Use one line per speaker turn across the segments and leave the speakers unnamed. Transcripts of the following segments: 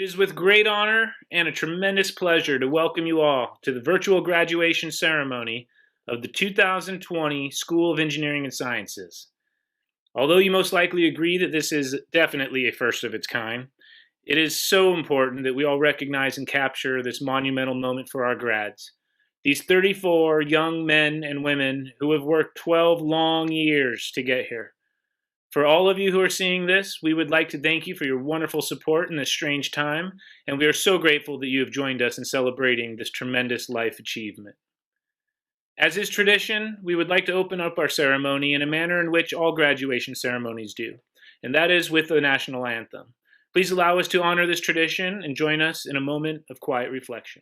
is with great honor and a tremendous pleasure to welcome you all to the virtual graduation ceremony of the 2020 School of Engineering and Sciences. Although you most likely agree that this is definitely a first of its kind, it is so important that we all recognize and capture this monumental moment for our grads. These 34 young men and women who have worked 12 long years to get here. For all of you who are seeing this, we would like to thank you for your wonderful support in this strange time, and we are so grateful that you have joined us in celebrating this tremendous life achievement. As is tradition, we would like to open up our ceremony in a manner in which all graduation ceremonies do, and that is with the national anthem. Please allow us to honor this tradition and join us in a moment of quiet reflection.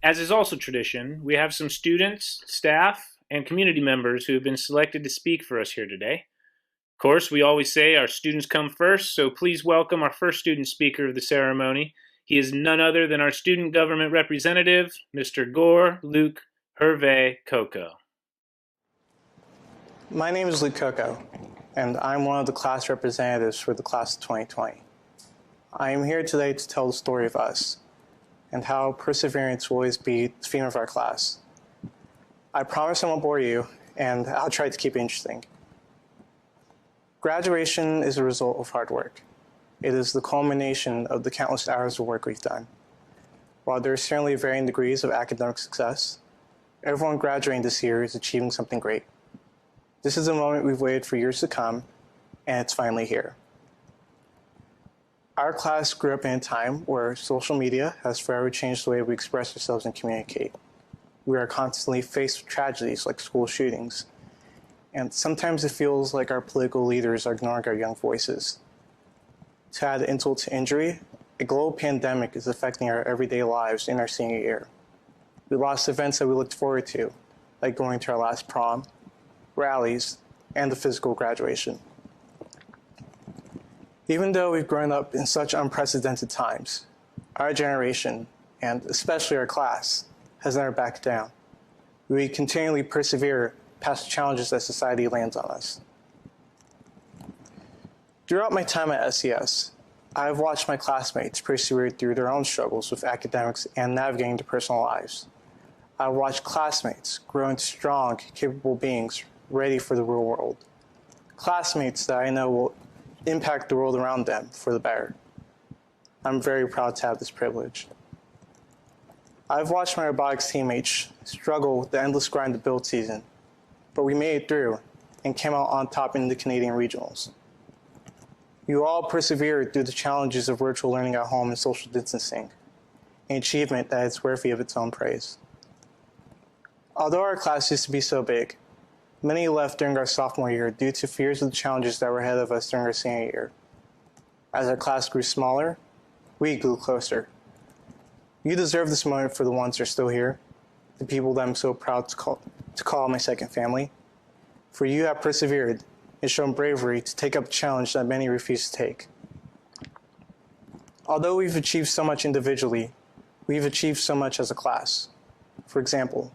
As is also tradition, we have some students, staff, and community members who have been selected to speak for us here today. Of course, we always say our students come first, so please welcome our first student speaker of the ceremony. He is none other than our student government representative, Mr. Gore Luke Hervé Coco.
My name is Luke Coco, and I'm one of the class representatives for the class of 2020. I am here today to tell the story of us, and how perseverance will always be the theme of our class. I promise I won't bore you, and I'll try to keep it interesting. Graduation is a result of hard work. It is the culmination of the countless hours of work we've done. While there are certainly varying degrees of academic success, everyone graduating this year is achieving something great. This is a moment we've waited for years to come, and it's finally here. Our class grew up in a time where social media has forever changed the way we express ourselves and communicate. We are constantly faced with tragedies like school shootings, and sometimes it feels like our political leaders are ignoring our young voices. To add insult to injury, a global pandemic is affecting our everyday lives in our senior year. We lost events that we looked forward to, like going to our last prom, rallies, and the physical graduation. Even though we've grown up in such unprecedented times, our generation, and especially our class, has never backed down. We continually persevere past the challenges that society lands on us. Throughout my time at SES, I've watched my classmates persevere through their own struggles with academics and navigating their personal lives. I've watched classmates grow into strong, capable beings ready for the real world. Classmates that I know will impact the world around them for the better. I'm very proud to have this privilege. I've watched my robotics teammates struggle with the endless grind of build season, but we made it through and came out on top in the Canadian regionals. You all persevered through the challenges of virtual learning at home and social distancing, an achievement that is worthy of its own praise. Although our class used to be so big, many left during our sophomore year due to fears of the challenges that were ahead of us during our senior year. As our class grew smaller, we grew closer. You deserve this moment for the ones who are still here, the people that I'm so proud to call my second family. For you have persevered and shown bravery to take up a challenge that many refuse to take. Although we've achieved so much individually, we've achieved so much as a class. For example,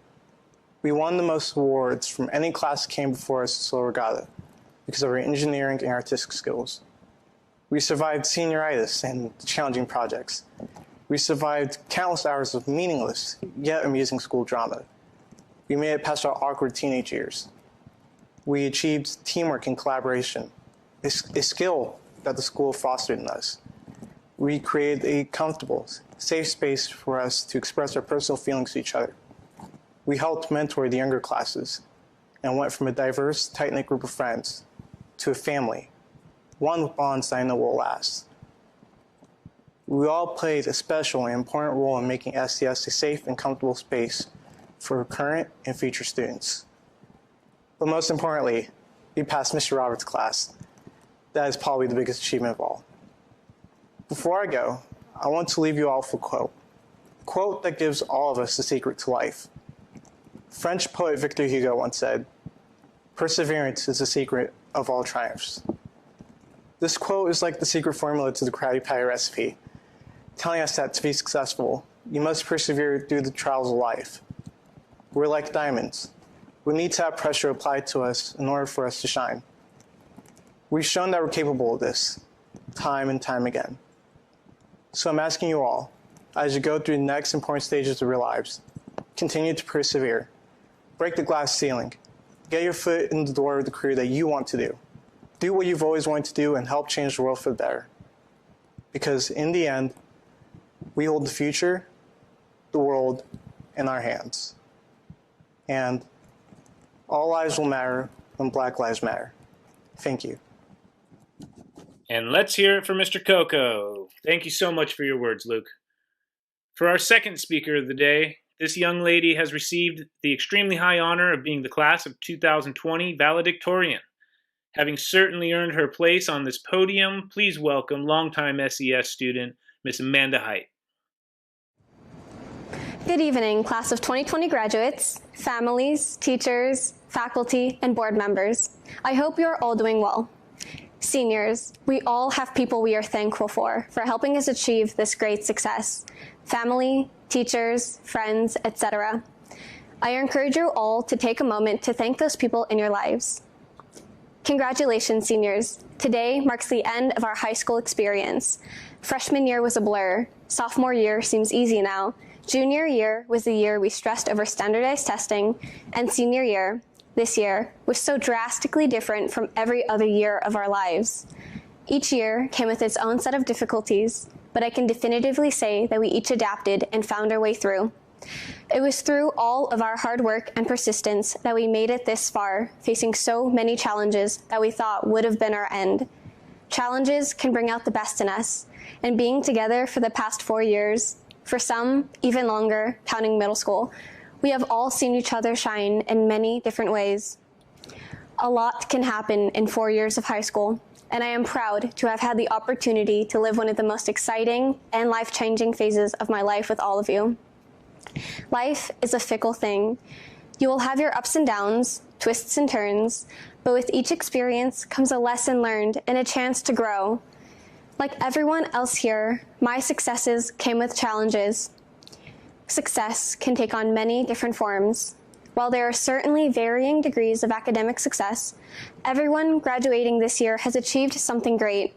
We won the most awards from any class that came before us at Solar Regatta because of our engineering and artistic skills. We survived senioritis and challenging projects. We survived countless hours of meaningless yet amusing school drama. We made it past our awkward teenage years. We achieved teamwork and collaboration, a skill that the school fostered in us. We created a comfortable, safe space for us to express our personal feelings to each other. We helped mentor the younger classes and went from a diverse, tight-knit group of friends to a family, one with bonds that I know will last. We all played a special and important role in making SES a safe and comfortable space for current and future students. But most importantly, we passed Mr. Roberts' class. That is probably the biggest achievement of all. Before I go, I want to leave you all with a quote that gives all of us the secret to life. French poet Victor Hugo once said, "Perseverance is the secret of all triumphs." This quote is like the secret formula to the Krabby Patty recipe, telling us that to be successful, you must persevere through the trials of life. We're like diamonds. We need to have pressure applied to us in order for us to shine. We've shown that we're capable of this, time and time again. So I'm asking you all, as you go through the next important stages of your lives, continue to persevere. Break the glass ceiling. Get your foot in the door of the career that you want to do. Do what you've always wanted to do and help change the world for the better. Because in the end, we hold the future, the world, in our hands. And all lives will matter when Black Lives Matter. Thank you.
And let's hear it for Mr. Coco. Thank you so much for your words, Luke. For our second speaker of the day, this young lady has received the extremely high honor of being the class of 2020 valedictorian. Having certainly earned her place on this podium, please welcome longtime SES student, Miss Amanda Height.
Good evening, class of 2020 graduates, families, teachers, faculty, and board members. I hope you're all doing well. Seniors, we all have people we are thankful for helping us achieve this great success. Family, teachers, friends, etc. I encourage you all to take a moment to thank those people in your lives. Congratulations, seniors. Today marks the end of our high school experience. Freshman year was a blur. Sophomore year seems easy now. Junior year was the year we stressed over standardized testing, and senior year, this year, was so drastically different from every other year of our lives. Each year came with its own set of difficulties, but I can definitively say that we each adapted and found our way through. It was through all of our hard work and persistence that we made it this far, facing so many challenges that we thought would have been our end. Challenges can bring out the best in us, and being together for the past 4 years, for some even longer, counting middle school, we have all seen each other shine in many different ways. A lot can happen in 4 years of high school, and I am proud to have had the opportunity to live one of the most exciting and life-changing phases of my life with all of you. Life is a fickle thing. You will have your ups and downs, twists and turns, but with each experience comes a lesson learned and a chance to grow. Like everyone else here, my successes came with challenges. Success can take on many different forms. While there are certainly varying degrees of academic success, everyone graduating this year has achieved something great.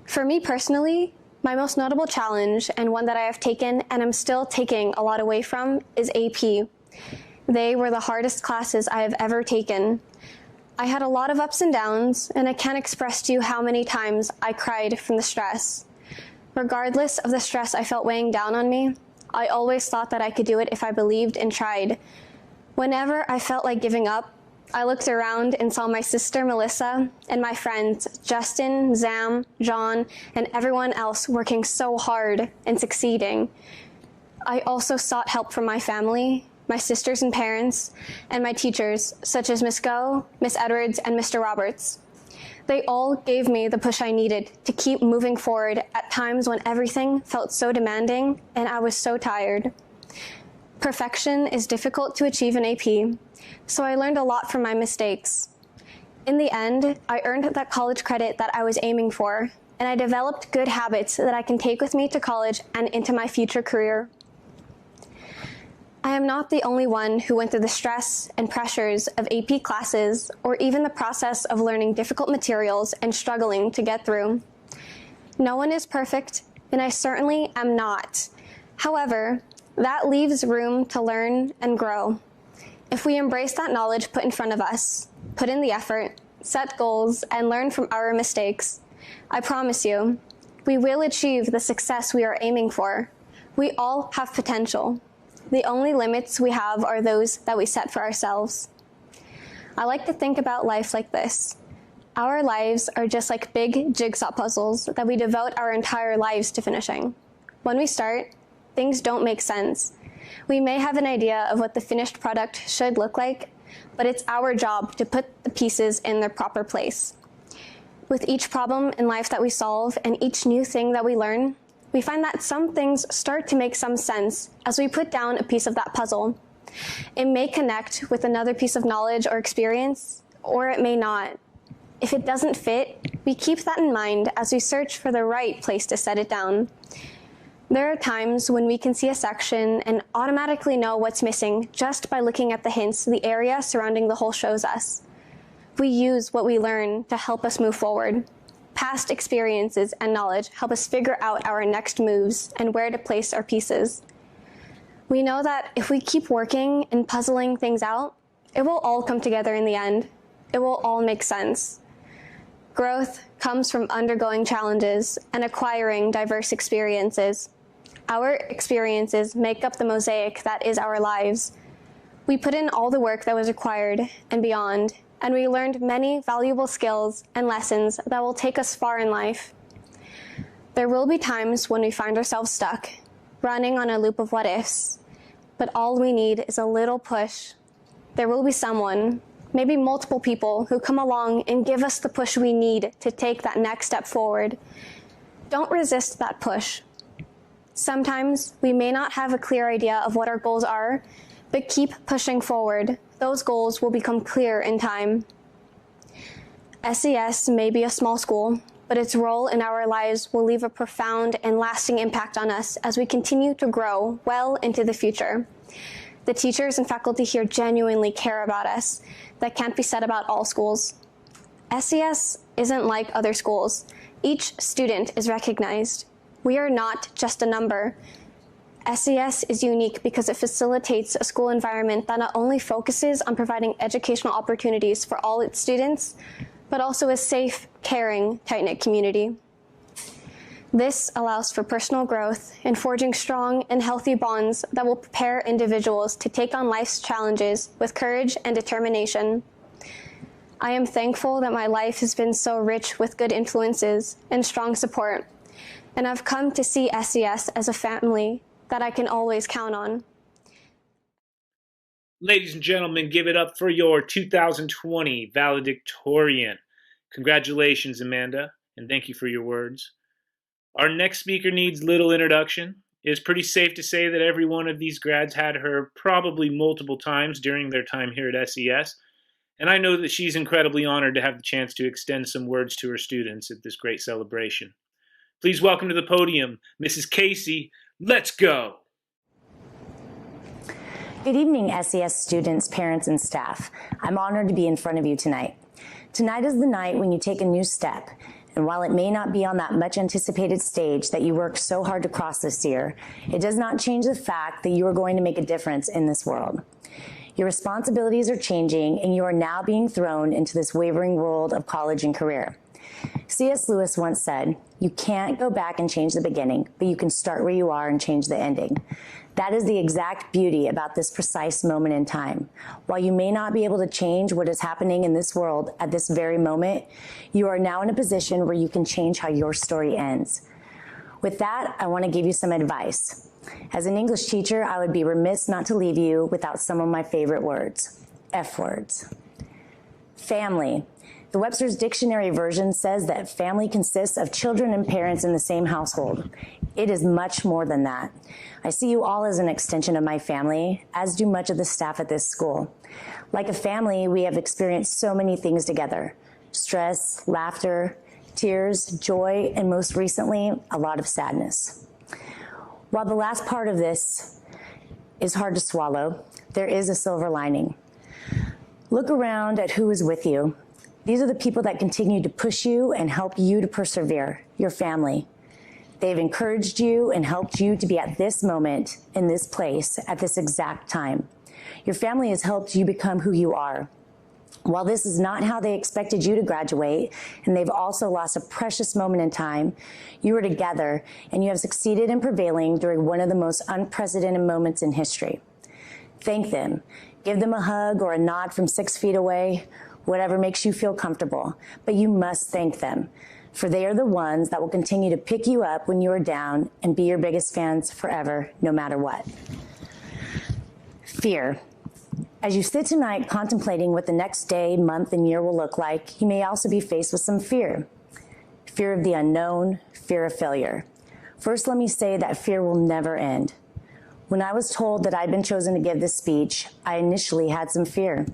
For me personally, my most notable challenge, and one that I have taken and am still taking a lot away from, is AP. They were the hardest classes I have ever taken. I had a lot of ups and downs, and I can't express to you how many times I cried from the stress. Regardless of the stress I felt weighing down on me, I always thought that I could do it if I believed and tried. Whenever I felt like giving up, I looked around and saw my sister Melissa and my friends Justin, Zam, John, and everyone else working so hard and succeeding. I also sought help from my family, my sisters and parents, and my teachers, such as Miss Go, Miss Edwards, and Mr. Roberts. They all gave me the push I needed to keep moving forward at times when everything felt so demanding and I was so tired. Perfection is difficult to achieve in AP, so I learned a lot from my mistakes. In the end, I earned that college credit that I was aiming for, and I developed good habits that I can take with me to college and into my future career. I am not the only one who went through the stress and pressures of AP classes or even the process of learning difficult materials and struggling to get through. No one is perfect, and I certainly am not. However, that leaves room to learn and grow. If we embrace that knowledge put in front of us, put in the effort, set goals, and learn from our mistakes, I promise you, we will achieve the success we are aiming for. We all have potential. The only limits we have are those that we set for ourselves. I like to think about life like this. Our lives are just like big jigsaw puzzles that we devote our entire lives to finishing. When we start, things don't make sense. We may have an idea of what the finished product should look like, but it's our job to put the pieces in their proper place. With each problem in life that we solve and each new thing that we learn, we find that some things start to make some sense as we put down a piece of that puzzle. It may connect with another piece of knowledge or experience, or it may not. If it doesn't fit, we keep that in mind as we search for the right place to set it down. There are times when we can see a section and automatically know what's missing just by looking at the hints the area surrounding the hole shows us. We use what we learn to help us move forward. Past experiences and knowledge help us figure out our next moves and where to place our pieces. We know that if we keep working and puzzling things out, it will all come together in the end. It will all make sense. Growth comes from undergoing challenges and acquiring diverse experiences. Our experiences make up the mosaic that is our lives. We put in all the work that was required and beyond, and we learned many valuable skills and lessons that will take us far in life. There will be times when we find ourselves stuck, running on a loop of what-ifs, but all we need is a little push. There will be someone, maybe multiple people, who come along and give us the push we need to take that next step forward. Don't resist that push. Sometimes we may not have a clear idea of what our goals are, but keep pushing forward. Those goals will become clear in time. SES may be a small school, but its role in our lives will leave a profound and lasting impact on us as we continue to grow well into the future. The teachers and faculty here genuinely care about us. That can't be said about all schools. SES isn't like other schools. Each student is recognized. We are not just a number. SES is unique because it facilitates a school environment that not only focuses on providing educational opportunities for all its students, but also a safe, caring, tight-knit community. This allows for personal growth and forging strong and healthy bonds that will prepare individuals to take on life's challenges with courage and determination. I am thankful that my life has been so rich with good influences and strong support, and I've come to see SES as a family that I can always count on.
Ladies and gentlemen, give it up for your 2020 valedictorian. Congratulations, Amanda, and thank you for your words. Our next speaker needs little introduction. It is pretty safe to say that every one of these grads had her probably multiple times during their time here at SES, and I know that she's incredibly honored to have the chance to extend some words to her students at this great celebration. Please welcome to the podium, Mrs. Casey. Let's go.
Good evening, SES students, parents, and staff. I'm honored to be in front of you tonight. Tonight is the night when you take a new step, and while it may not be on that much anticipated stage that you worked so hard to cross this year, it does not change the fact that you are going to make a difference in this world. Your responsibilities are changing, and you are now being thrown into this wavering world of college and career. C.S. Lewis once said, "You can't go back and change the beginning, but you can start where you are and change the ending." That is the exact beauty about this precise moment in time. While you may not be able to change what is happening in this world at this very moment, you are now in a position where you can change how your story ends. With that, I want to give you some advice. As an English teacher, I would be remiss not to leave you without some of my favorite words. F words. Family. The Webster's Dictionary version says that family consists of children and parents in the same household. It is much more than that. I see you all as an extension of my family, as do much of the staff at this school. Like a family, we have experienced so many things together: stress, laughter, tears, joy, and most recently, a lot of sadness. While the last part of this is hard to swallow, there is a silver lining. Look around at who is with you. These are the people that continue to push you and help you to persevere, your family. They've encouraged you and helped you to be at this moment, in this place, at this exact time. Your family has helped you become who you are. While this is not how they expected you to graduate, and they've also lost a precious moment in time, you were together and you have succeeded in prevailing during one of the most unprecedented moments in history. Thank them. Give them a hug or a nod from 6 feet away, whatever makes you feel comfortable, but you must thank them, for they are the ones that will continue to pick you up when you are down and be your biggest fans forever, no matter what. Fear. As you sit tonight contemplating what the next day, month, and year will look like, you may also be faced with some fear. Fear of the unknown, fear of failure. First, let me say that fear will never end. When I was told that I'd been chosen to give this speech, I initially had some fear.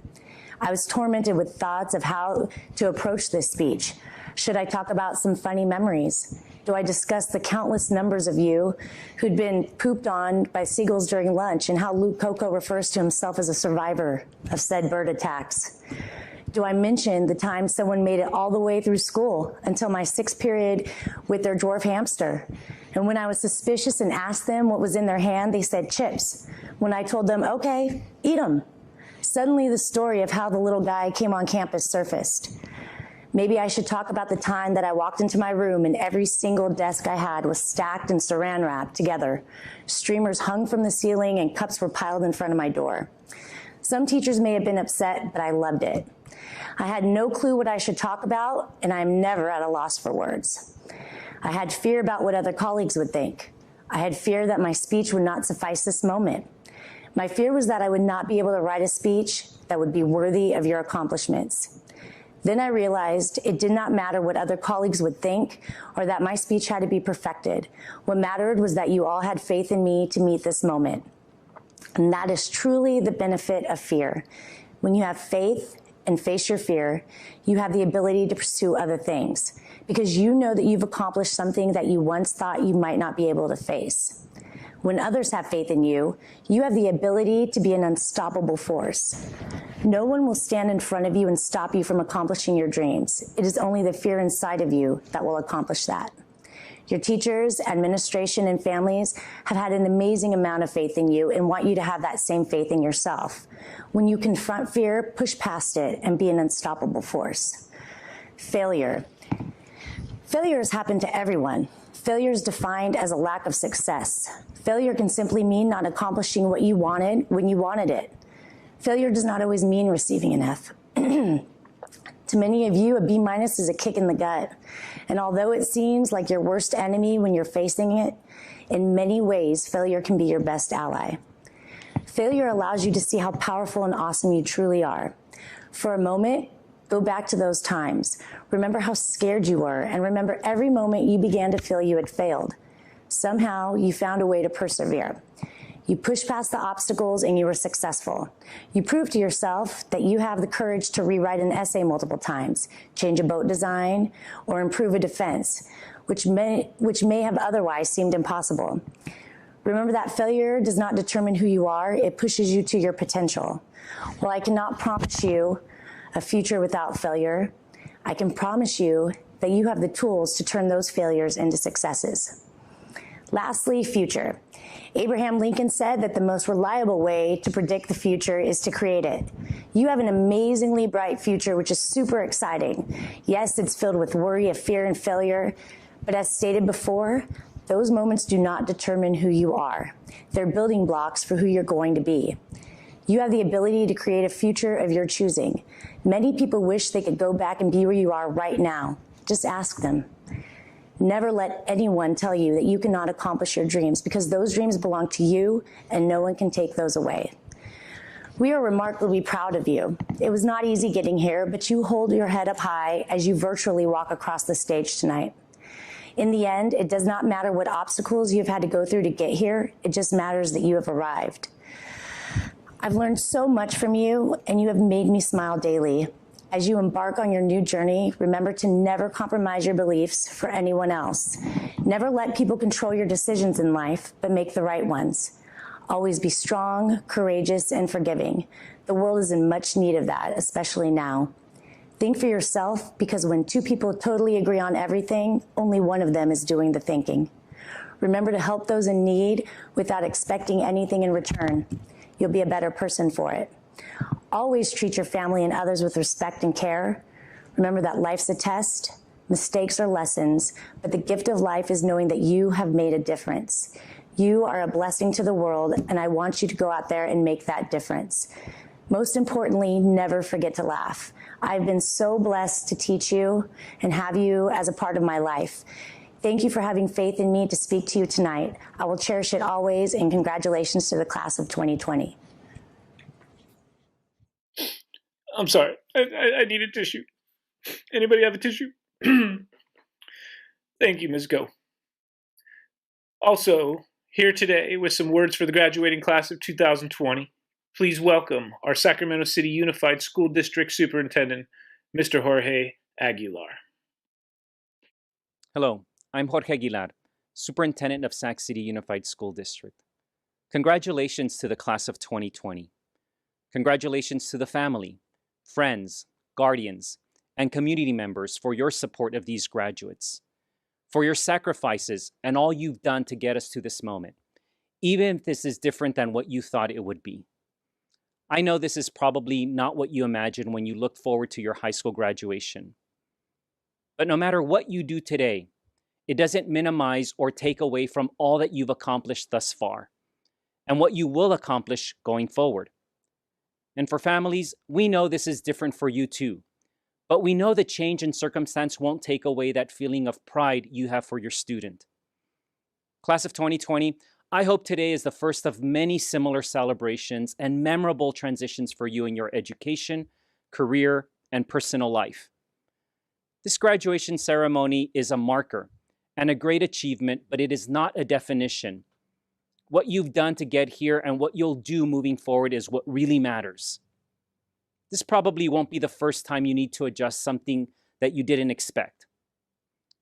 I was tormented with thoughts of how to approach this speech. Should I talk about some funny memories? Do I discuss the countless numbers of you who'd been pooped on by seagulls during lunch and how Luke Coco refers to himself as a survivor of said bird attacks? Do I mention the time someone made it all the way through school until my 6th period with their dwarf hamster? And when I was suspicious and asked them what was in their hand, they said chips. When I told them, okay, eat them. Suddenly the story of how the little guy came on campus surfaced. Maybe I should talk about the time that I walked into my room and every single desk I had was stacked and saran wrapped together. Streamers hung from the ceiling and cups were piled in front of my door. Some teachers may have been upset, but I loved it. I had no clue what I should talk about, and I'm never at a loss for words. I had fear about what other colleagues would think. I had fear that my speech would not suffice this moment. My fear was that I would not be able to write a speech that would be worthy of your accomplishments. Then I realized it did not matter what other colleagues would think or that my speech had to be perfected. What mattered was that you all had faith in me to meet this moment. And that is truly the benefit of fear. When you have faith and face your fear, you have the ability to pursue other things because you know that you've accomplished something that you once thought you might not be able to face. When others have faith in you, you have the ability to be an unstoppable force. No one will stand in front of you and stop you from accomplishing your dreams. It is only the fear inside of you that will accomplish that. Your teachers, administration, and families have had an amazing amount of faith in you and want you to have that same faith in yourself. When you confront fear, push past it and be an unstoppable force. Failure. Failure has happened to everyone. Failure is defined as a lack of success. Failure can simply mean not accomplishing what you wanted when you wanted it. Failure does not always mean receiving an F. To many of you, a B- is a kick in the gut. And although it seems like your worst enemy when you're facing it, in many ways, failure can be your best ally. Failure allows you to see how powerful and awesome you truly are. For a moment, go back to those times. Remember how scared you were, and remember every moment you began to feel you had failed. Somehow, you found a way to persevere. You pushed past the obstacles and you were successful. You proved to yourself that you have the courage to rewrite an essay multiple times, change a boat design, or improve a defense, which may have otherwise seemed impossible. Remember that failure does not determine who you are, it pushes you to your potential. While I cannot promise you a future without failure, I can promise you that you have the tools to turn those failures into successes. Lastly, future. Abraham Lincoln said that the most reliable way to predict the future is to create it. You have an amazingly bright future, which is super exciting. Yes, it's filled with worry, of fear, and failure, but as stated before, those moments do not determine who you are. They're building blocks for who you're going to be. You have the ability to create a future of your choosing. Many people wish they could go back and be where you are right now. Just ask them. Never let anyone tell you that you cannot accomplish your dreams because those dreams belong to you and no one can take those away. We are remarkably proud of you. It was not easy getting here, but you hold your head up high as you virtually walk across the stage tonight. In the end, it does not matter what obstacles you've had to go through to get here. It just matters that you have arrived. I've learned so much from you, and you have made me smile daily. As you embark on your new journey, remember to never compromise your beliefs for anyone else. Never let people control your decisions in life, but make the right ones. Always be strong, courageous, and forgiving. The world is in much need of that, especially now. Think for yourself, because when two people totally agree on everything, only one of them is doing the thinking. Remember to help those in need without expecting anything in return. You'll be a better person for it. Always treat your family and others with respect and care. Remember that life's a test, mistakes are lessons, but the gift of life is knowing that you have made a difference. You are a blessing to the world, and I want you to go out there and make that difference. Most importantly, never forget to laugh. I've been so blessed to teach you and have you as a part of my life. Thank you for having faith in me to speak to you tonight. I will cherish it always, and congratulations to the class of 2020.
I'm sorry. I need a tissue. Anybody have a tissue? Thank you, Ms. Go. Also, here today with some words for the graduating class of 2020, please welcome our Sacramento City Unified School District Superintendent, Mr. Jorge Aguilar.
Hello, I'm Jorge Aguilar, Superintendent of Sac City Unified School District. Congratulations to the class of 2020. Congratulations to the family, friends, guardians, and community members for your support of these graduates, for your sacrifices and all you've done to get us to this moment, even if this is different than what you thought it would be. I know this is probably not what you imagined when you looked forward to your high school graduation. But no matter what you do today, it doesn't minimize or take away from all that you've accomplished thus far and what you will accomplish going forward. And for families, we know this is different for you too, but we know the change in circumstance won't take away that feeling of pride you have for your student. Class of 2020, I hope today is the first of many similar celebrations and memorable transitions for you in your education, career, and personal life. This graduation ceremony is a marker and a great achievement, but it is not a definition. What you've done to get here and what you'll do moving forward is what really matters. This probably won't be the first time you need to adjust something that you didn't expect.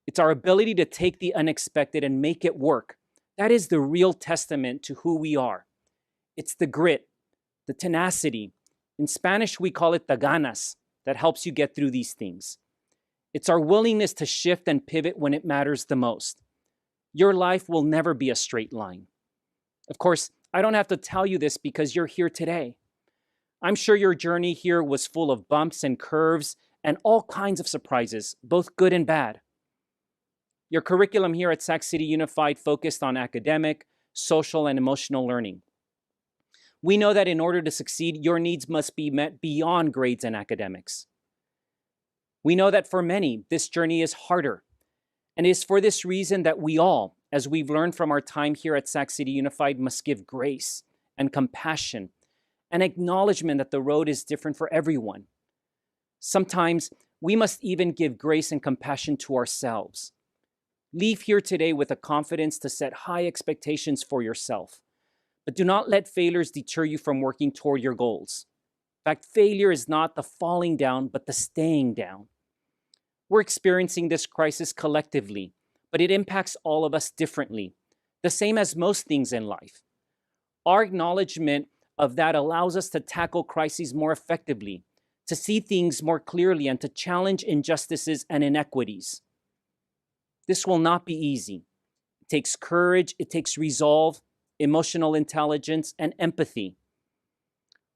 It's our ability to take the unexpected and make it work. That is the real testament to who we are. It's the grit, the tenacity. In Spanish, we call it the ganas that helps you get through these things. It's our willingness to shift and pivot when it matters the most. Your life will never be a straight line. Of course, I don't have to tell you this because you're here today. I'm sure your journey here was full of bumps and curves and all kinds of surprises, both good and bad. Your curriculum here at Sac City Unified focused on academic, social, and emotional learning. We know that in order to succeed, your needs must be met beyond grades and academics. We know that for many, this journey is harder. And it is for this reason that we all, as we've learned from our time here at Sac City Unified, must give grace and compassion and acknowledgement that the road is different for everyone. Sometimes we must even give grace and compassion to ourselves. Leave here today with a confidence to set high expectations for yourself, but do not let failures deter you from working toward your goals. In fact, failure is not the falling down, but the staying down. We're experiencing this crisis collectively, but it impacts all of us differently, the same as most things in life. Our acknowledgement of that allows us to tackle crises more effectively, to see things more clearly, and to challenge injustices and inequities. This will not be easy. It takes courage, it takes resolve, emotional intelligence, and empathy.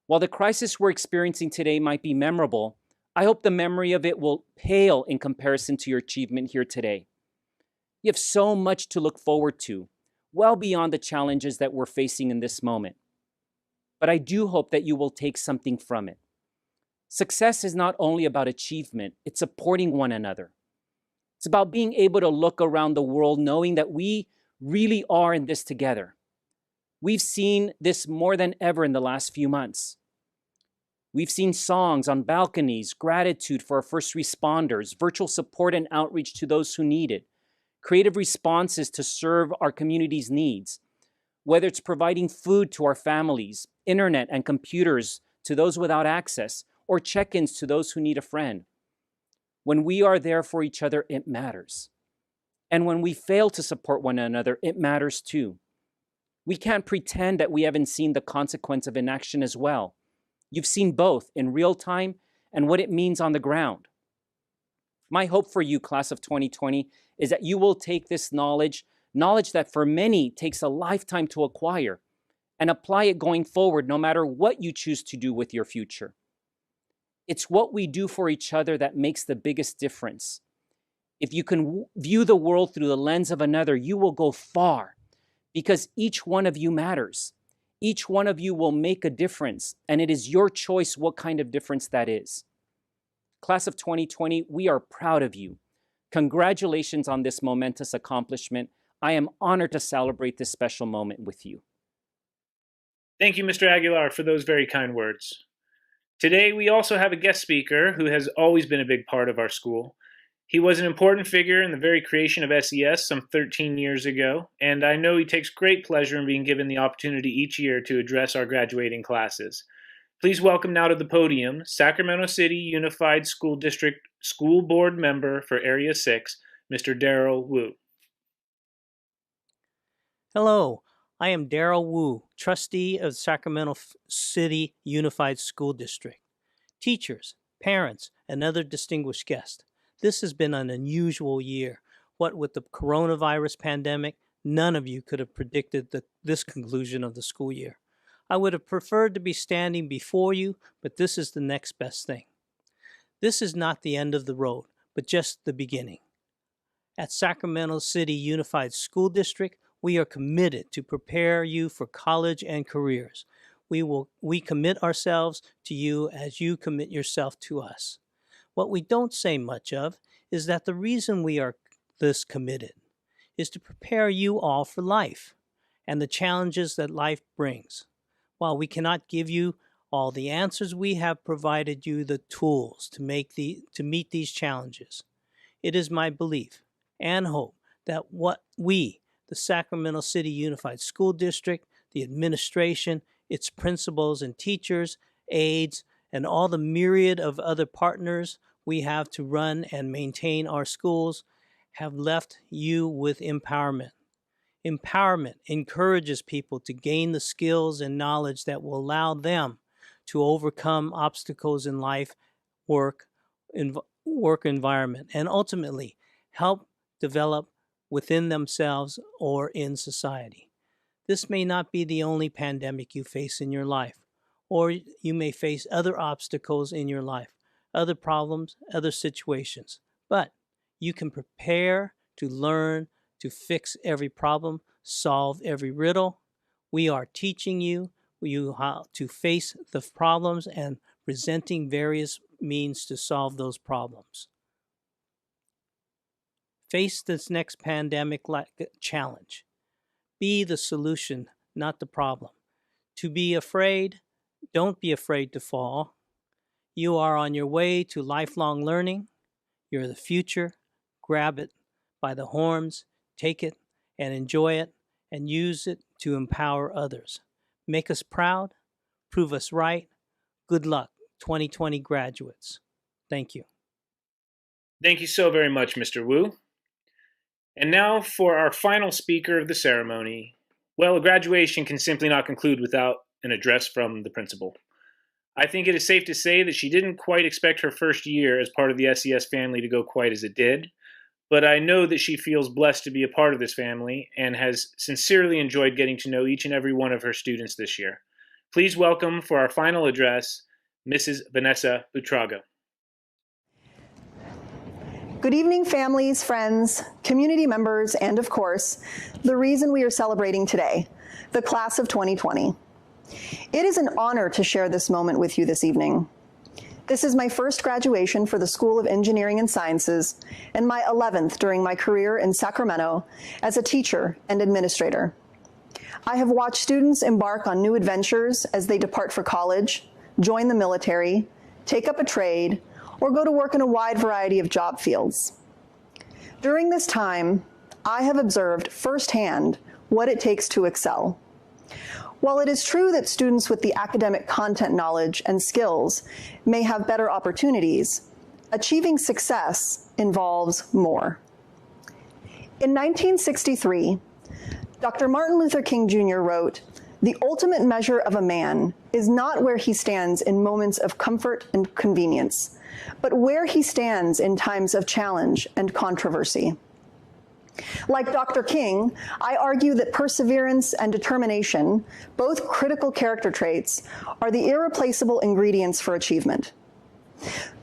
While the crisis we're experiencing today might be memorable, I hope the memory of it will pale in comparison to your achievement here today. You have so much to look forward to, well beyond the challenges that we're facing in this moment. But I do hope that you will take something from it. Success is not only about achievement, it's supporting one another. It's about being able to look around the world knowing that we really are in this together. We've seen this more than ever in the last few months. We've seen songs on balconies, gratitude for our first responders, virtual support and outreach to those who need it, creative responses to serve our community's needs, whether it's providing food to our families, internet and computers to those without access, or check-ins to those who need a friend. When we are there for each other, it matters. And when we fail to support one another, it matters too. We can't pretend that we haven't seen the consequence of inaction as well. You've seen both in real time and what it means on the ground. My hope for you, class of 2020, is that you will take this knowledge that for many takes a lifetime to acquire, and apply it going forward no matter what you choose to do with your future. It's what we do for each other that makes the biggest difference. If you can view the world through the lens of another, you will go far, because each one of you matters. Each one of you will make a difference, and it is your choice what kind of difference that is. Class of 2020, we are proud of you. Congratulations on this momentous accomplishment. I am honored to celebrate this special moment with you.
Thank you, Mr. Aguilar, for those very kind words. Today, we also have a guest speaker who has always been a big part of our school. He was an important figure in the very creation of SES some 13 years ago, and I know he takes great pleasure in being given the opportunity each year to address our graduating classes. Please welcome now to the podium Sacramento City Unified School District School Board Member for Area 6, Mr. Darrell Wu.
Hello, I am Darrell Wu, trustee of Sacramento City Unified School District. Teachers, parents, and other distinguished guests, this has been an unusual year. What with the coronavirus pandemic, none of you could have predicted this conclusion of the school year. I would have preferred to be standing before you, but this is the next best thing. This is not the end of the road, but just the beginning. At Sacramento City Unified School District, we are committed to prepare you for college and careers. We commit ourselves to you as you commit yourself to us. What we don't say much of is that the reason we are this committed is to prepare you all for life and the challenges that life brings. While we cannot give you all the answers, we have provided you the tools to meet these challenges. It is my belief and hope that what we, the Sacramento City Unified School District, the administration, its principals and teachers, aides, and all the myriad of other partners we have to run and maintain our schools, have left you with empowerment. Empowerment encourages people to gain the skills and knowledge that will allow them to overcome obstacles in life, work environment, and ultimately help develop within themselves or in society. This may not be the only pandemic you face in your life, or you may face other obstacles in your life, other problems, other situations. But you can prepare to learn to fix every problem, solve every riddle. We are teaching you how to face the problems and presenting various means to solve those problems. Face this next pandemic challenge. Be the solution, not the problem. To be afraid, don't be afraid to fall. You are on your way to lifelong learning. You're the future. Grab it by the horns, take it and enjoy it, and use it to empower others. Make us proud, prove us right. Good luck, 2020 graduates. Thank you.
Thank you so very much, Mr. Wu. And now for our final speaker of the ceremony. Well, a graduation can simply not conclude without an address from the principal. I think it is safe to say that she didn't quite expect her first year as part of the SES family to go quite as it did, but I know that she feels blessed to be a part of this family and has sincerely enjoyed getting to know each and every one of her students this year. Please welcome for our final address, Mrs. Vanessa Butrago.
Good evening, families, friends, community members, and of course, the reason we are celebrating today, the class of 2020. It is an honor to share this moment with you this evening. This is my first graduation for the School of Engineering and Sciences and my 11th during my career in Sacramento as a teacher and administrator. I have watched students embark on new adventures as they depart for college, join the military, take up a trade, or go to work in a wide variety of job fields. During this time, I have observed firsthand what it takes to excel. While it is true that students with the academic content knowledge and skills may have better opportunities, achieving success involves more. In 1963, Dr. Martin Luther King Jr. wrote, "The ultimate measure of a man is not where he stands in moments of comfort and convenience, but where he stands in times of challenge and controversy." Like Dr. King, I argue that perseverance and determination, both critical character traits, are the irreplaceable ingredients for achievement.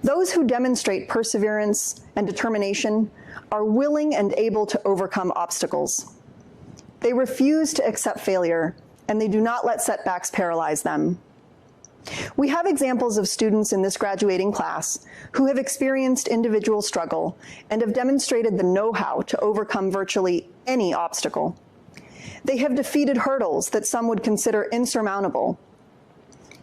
Those who demonstrate perseverance and determination are willing and able to overcome obstacles. They refuse to accept failure, and they do not let setbacks paralyze them. We have examples of students in this graduating class who have experienced individual struggle and have demonstrated the know-how to overcome virtually any obstacle. They have defeated hurdles that some would consider insurmountable,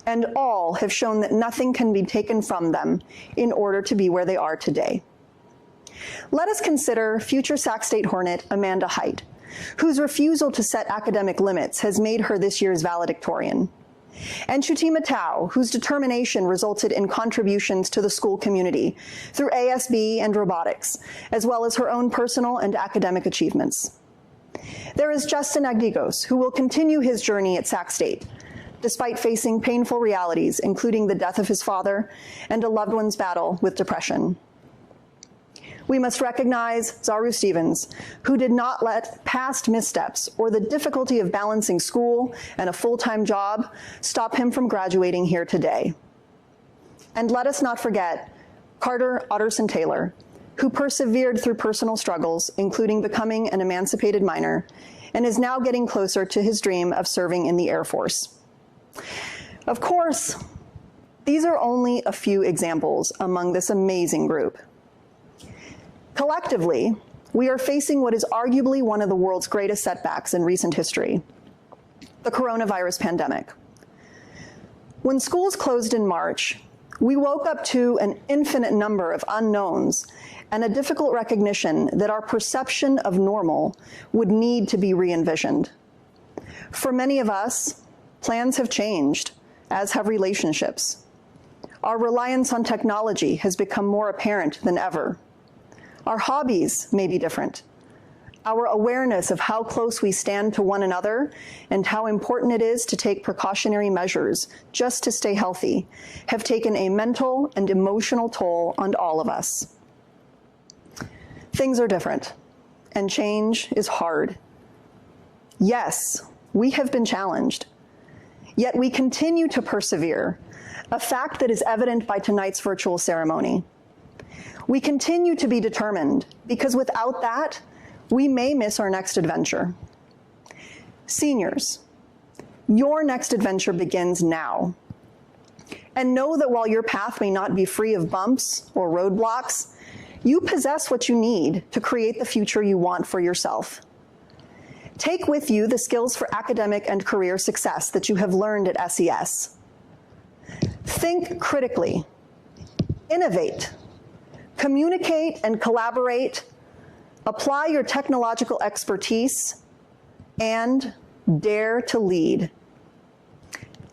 and all have shown that nothing can be taken from them in order to be where they are today. Let us consider future Sac State Hornet Amanda Height, whose refusal to set academic limits has made her this year's valedictorian, and Shutima Tao, whose determination resulted in contributions to the school community through ASB and robotics, as well as her own personal and academic achievements. There is Justin Agdigos, who will continue his journey at Sac State, despite facing painful realities, including the death of his father and a loved one's battle with depression. We must recognize Zaru Stevens, who did not let past missteps or the difficulty of balancing school and a full-time job stop him from graduating here today. And let us not forget Carter Otterson Taylor, who persevered through personal struggles, including becoming an emancipated minor, and is now getting closer to his dream of serving in the Air Force. Of course, these are only a few examples among this amazing group. Collectively, we are facing what is arguably one of the world's greatest setbacks in recent history, the coronavirus pandemic. When schools closed in March, we woke up to an infinite number of unknowns and a difficult recognition that our perception of normal would need to be re-envisioned. For many of us, plans have changed, as have relationships. Our reliance on technology has become more apparent than ever. Our hobbies may be different. Our awareness of how close we stand to one another and how important it is to take precautionary measures just to stay healthy have taken a mental and emotional toll on all of us. Things are different, and change is hard. Yes, we have been challenged, yet we continue to persevere, a fact that is evident by tonight's virtual ceremony. We continue to be determined because without that, we may miss our next adventure. Seniors, your next adventure begins now. And know that while your path may not be free of bumps or roadblocks, you possess what you need to create the future you want for yourself. Take with you the skills for academic and career success that you have learned at SES. Think critically, innovate, communicate and collaborate, apply your technological expertise, and dare to lead.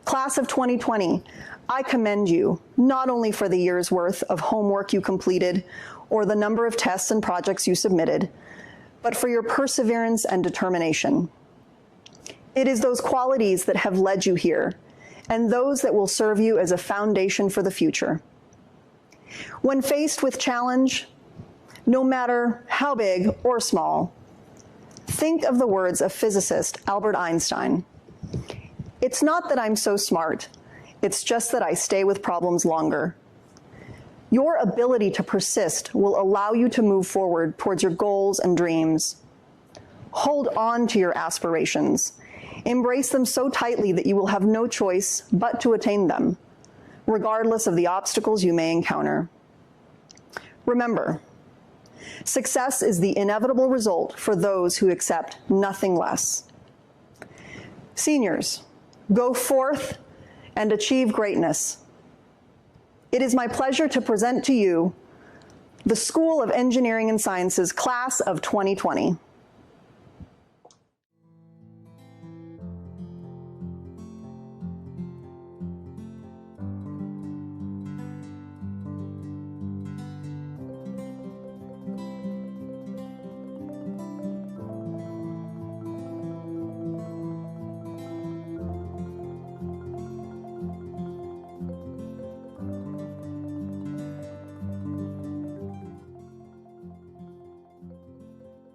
Class of 2020, I commend you not only for the year's worth of homework you completed or the number of tests and projects you submitted, but for your perseverance and determination. It is those qualities that have led you here, and those that will serve you as a foundation for the future. When faced with challenge, no matter how big or small, think of the words of physicist Albert Einstein. "It's not that I'm so smart, it's just that I stay with problems longer." Your ability to persist will allow you to move forward towards your goals and dreams. Hold on to your aspirations. Embrace them so tightly that you will have no choice but to attain them, regardless of the obstacles you may encounter. Remember, success is the inevitable result for those who accept nothing less. Seniors, go forth and achieve greatness. It is my pleasure to present to you the School of Engineering and Sciences Class of 2020.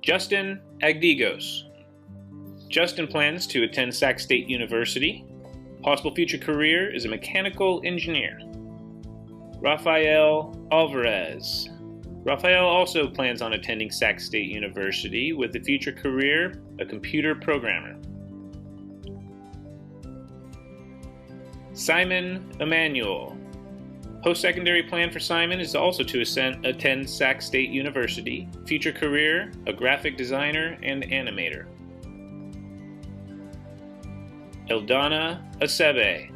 Justin Agdigos. Justin plans to attend Sac State University. Possible future career is a mechanical engineer. Rafael Alvarez. Rafael also plans on attending Sac State University with a future career, a computer programmer. Simon Emanuel. Post-secondary plan for Simon is also to attend Sac State University. Future career, a graphic designer and animator. Eldana Acebe.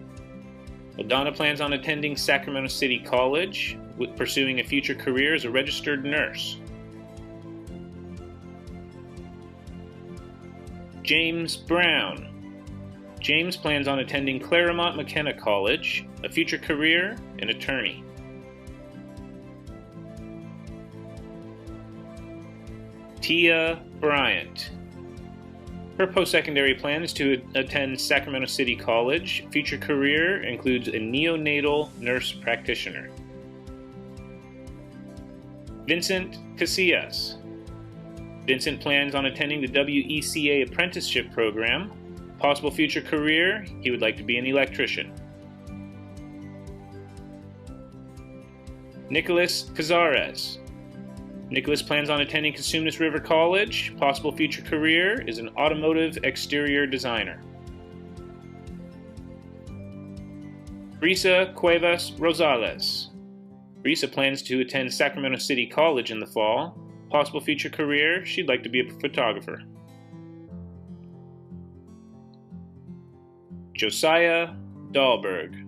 Eldana plans on attending Sacramento City College, with pursuing a future career as a registered nurse. James Brown. James plans on attending Claremont McKenna College, a future career, an attorney. Tia Bryant. Her post-secondary plan is to attend Sacramento City College. Future career includes a neonatal nurse practitioner. Vincent Casillas. Vincent plans on attending the WECA apprenticeship program. Possible future career, he would like to be an electrician. Nicholas Cazares. Nicholas plans on attending Cosumnes River College. Possible future career is an automotive exterior designer. Brisa Cuevas Rosales. Brisa plans to attend Sacramento City College in the fall. Possible future career, she'd like to be a photographer. Josiah Dahlberg.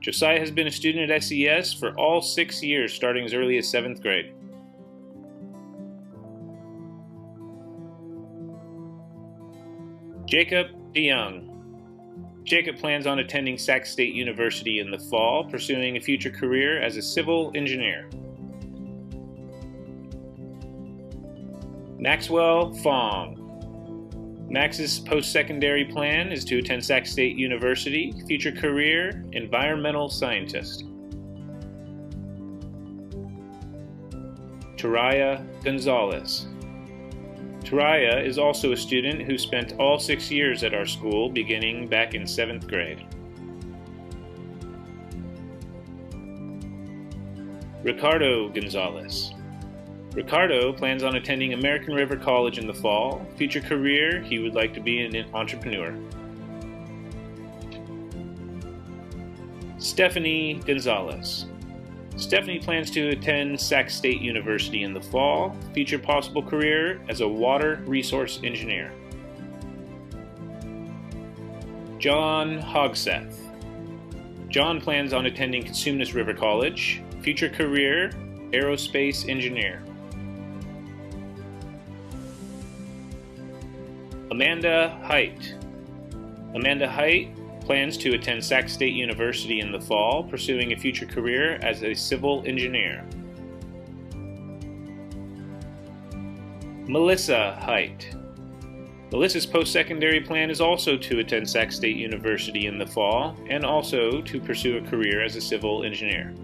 Josiah has been a student at SES for all 6 years, starting as early as 7th grade. Jacob DeYoung. Jacob plans on attending Sac State University in the fall, pursuing a future career as a civil engineer. Maxwell Fong. Max's post-secondary plan is to attend Sac State University, future career, environmental scientist. Taraya Gonzalez. Taraya is also a student who spent all 6 years at our school, beginning back in 7th grade. Ricardo Gonzalez. Ricardo plans on attending American River College in the fall. Future career, he would like to be an entrepreneur. Stephanie Gonzalez. Stephanie plans to attend Sac State University in the fall. Future possible career as a water resource engineer. John Hogseth. John plans on attending Cosumnes River College. Future career, aerospace engineer. Amanda Height. Amanda Height plans to attend Sac State University in the fall, pursuing a future career as a civil engineer. Melissa Height. Melissa's post-secondary plan is also to attend Sac State University in the fall, and also to pursue a career as a civil engineer.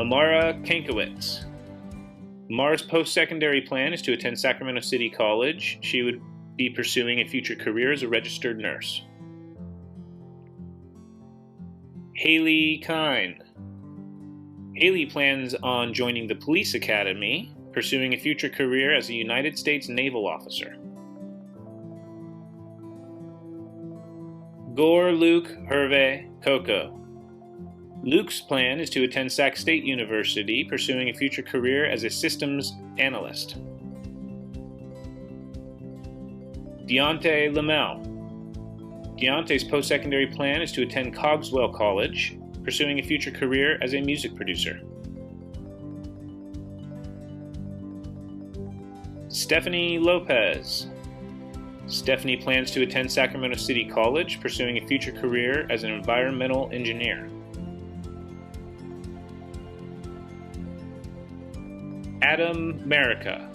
Amara Kankowitz. Amara's post-secondary plan is to attend Sacramento City College. She would be pursuing a future career as a registered nurse. Haley Kine. Haley plans on joining the police academy, pursuing a future career as a United States naval officer. Gore Luke Hervé Coco. Luke's plan is to attend Sac State University, pursuing a future career as a systems analyst. Deontay Lamel. Deontay's post-secondary plan is to attend Cogswell College, pursuing a future career as a music producer. Stephanie Lopez. Stephanie plans to attend Sacramento City College, pursuing a future career as an environmental engineer. Adam Marica.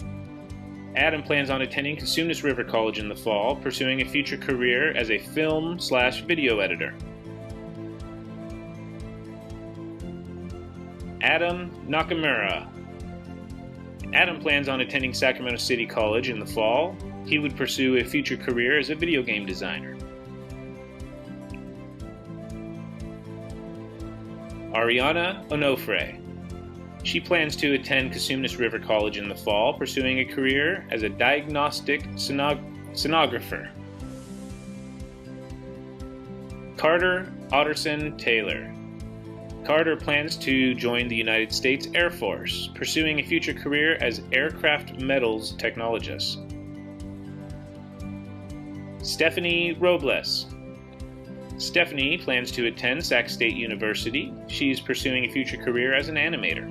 Adam plans on attending Cosumnes River College in the fall, pursuing a future career as a film/video editor. Adam Nakamura. Adam plans on attending Sacramento City College in the fall. He would pursue a future career as a video game designer. Ariana Onofre. She plans to attend Cosumnes River College in the fall, pursuing a career as a diagnostic sonographer. Carter Otterson Taylor. Carter plans to join the United States Air Force, pursuing a future career as aircraft metals technologist. Stephanie Robles. Stephanie plans to attend Sac State University. She's pursuing a future career as an animator.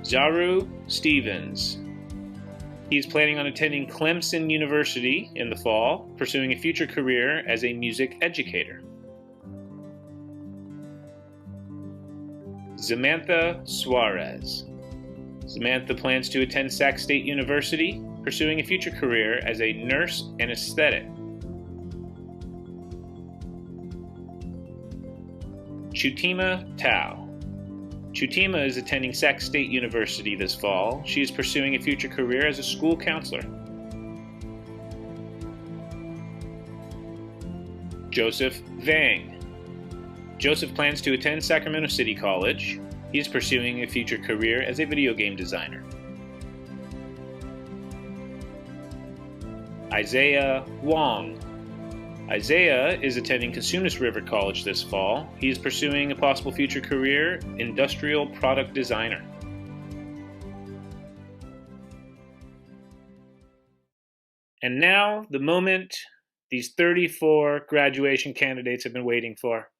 Zaru Stevens. He's planning on attending Clemson University in the fall, pursuing a future career as a music educator. Samantha Suarez. Samantha plans to attend Sac State University, pursuing a future career as a nurse anesthetic. Chutima Tao. Chutima is attending Sac State University this fall. She is pursuing a future career as a school counselor. Joseph Vang. Joseph plans to attend Sacramento City College. He is pursuing a future career as a video game designer. Isaiah Wong. Isaiah is attending Cosumnes River College this fall. He is pursuing a possible future career, industrial product designer. And now, the moment these 34 graduation candidates have been waiting for.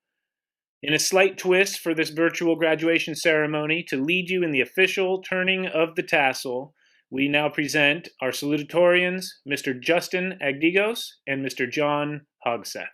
In a slight twist for this virtual graduation ceremony, to lead you in the official turning of the tassel, we now present our salutatorians, Mr. Justin Agdigos and Mr. John Hogseth.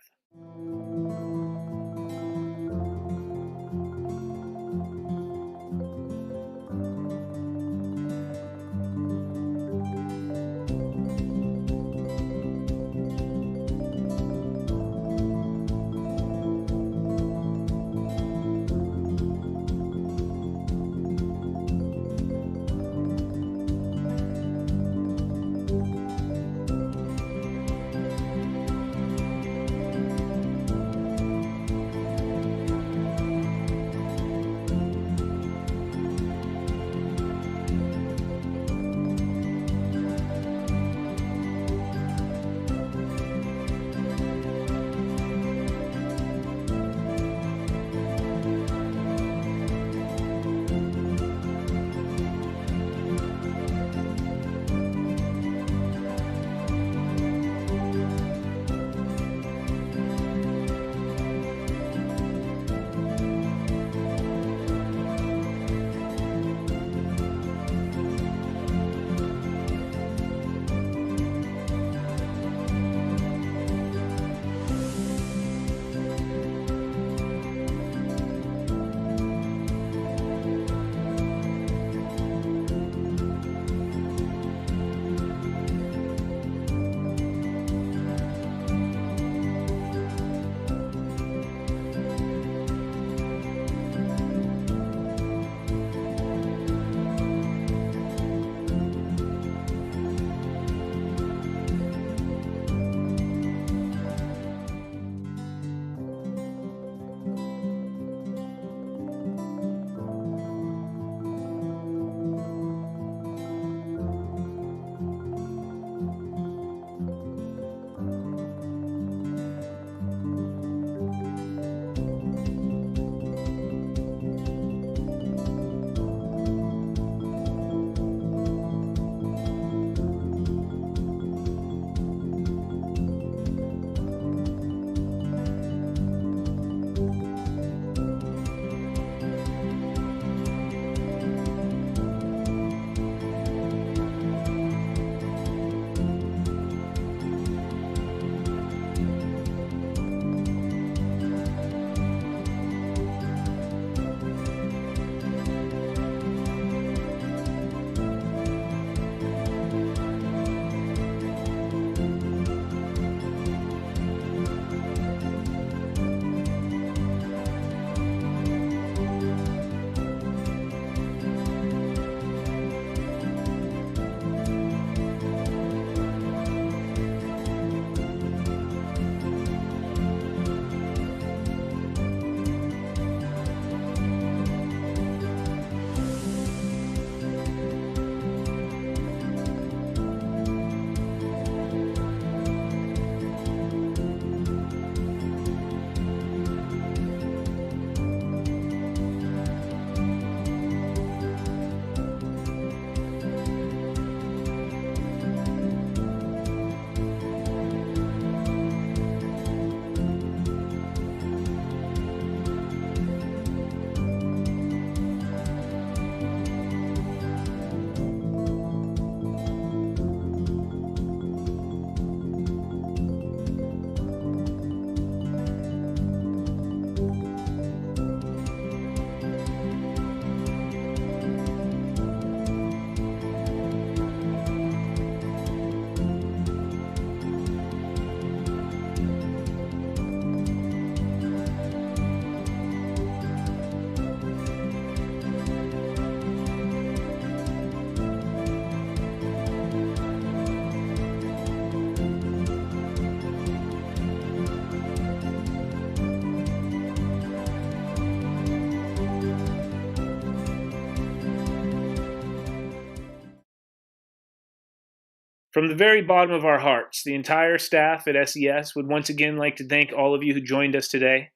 From the very bottom of our hearts, the entire staff at SES would once again like to thank all of you who joined us today.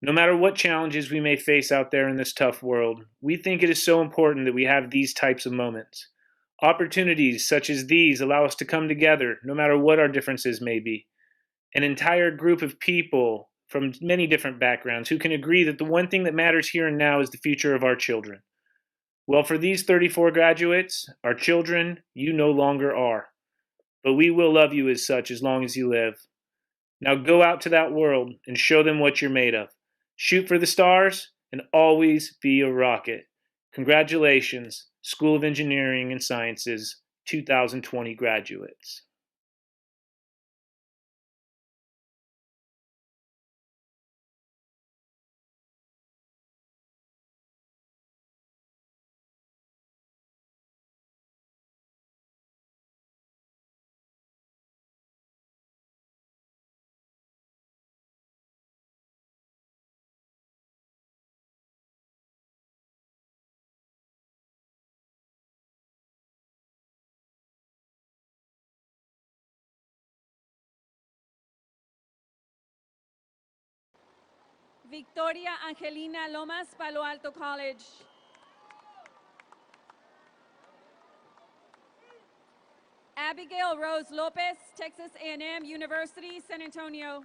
No matter what challenges we may face out there in this tough world, we think it is so important that we have these types of moments. Opportunities such as these allow us to come together, no matter what our differences may be. An entire group of people from many different backgrounds who can agree that the one thing that matters here and now is the future of our children. Well, for these 34 graduates, our children, you no longer are. But we will love you as such as long as you live. Now go out to that world and show them what you're made of. Shoot for the stars and always be a rocket. Congratulations, School of Engineering and Sciences 2020 graduates.
Victoria Angelina Lomas, Palo Alto College. Abigail Rose Lopez, Texas A&M University, San Antonio.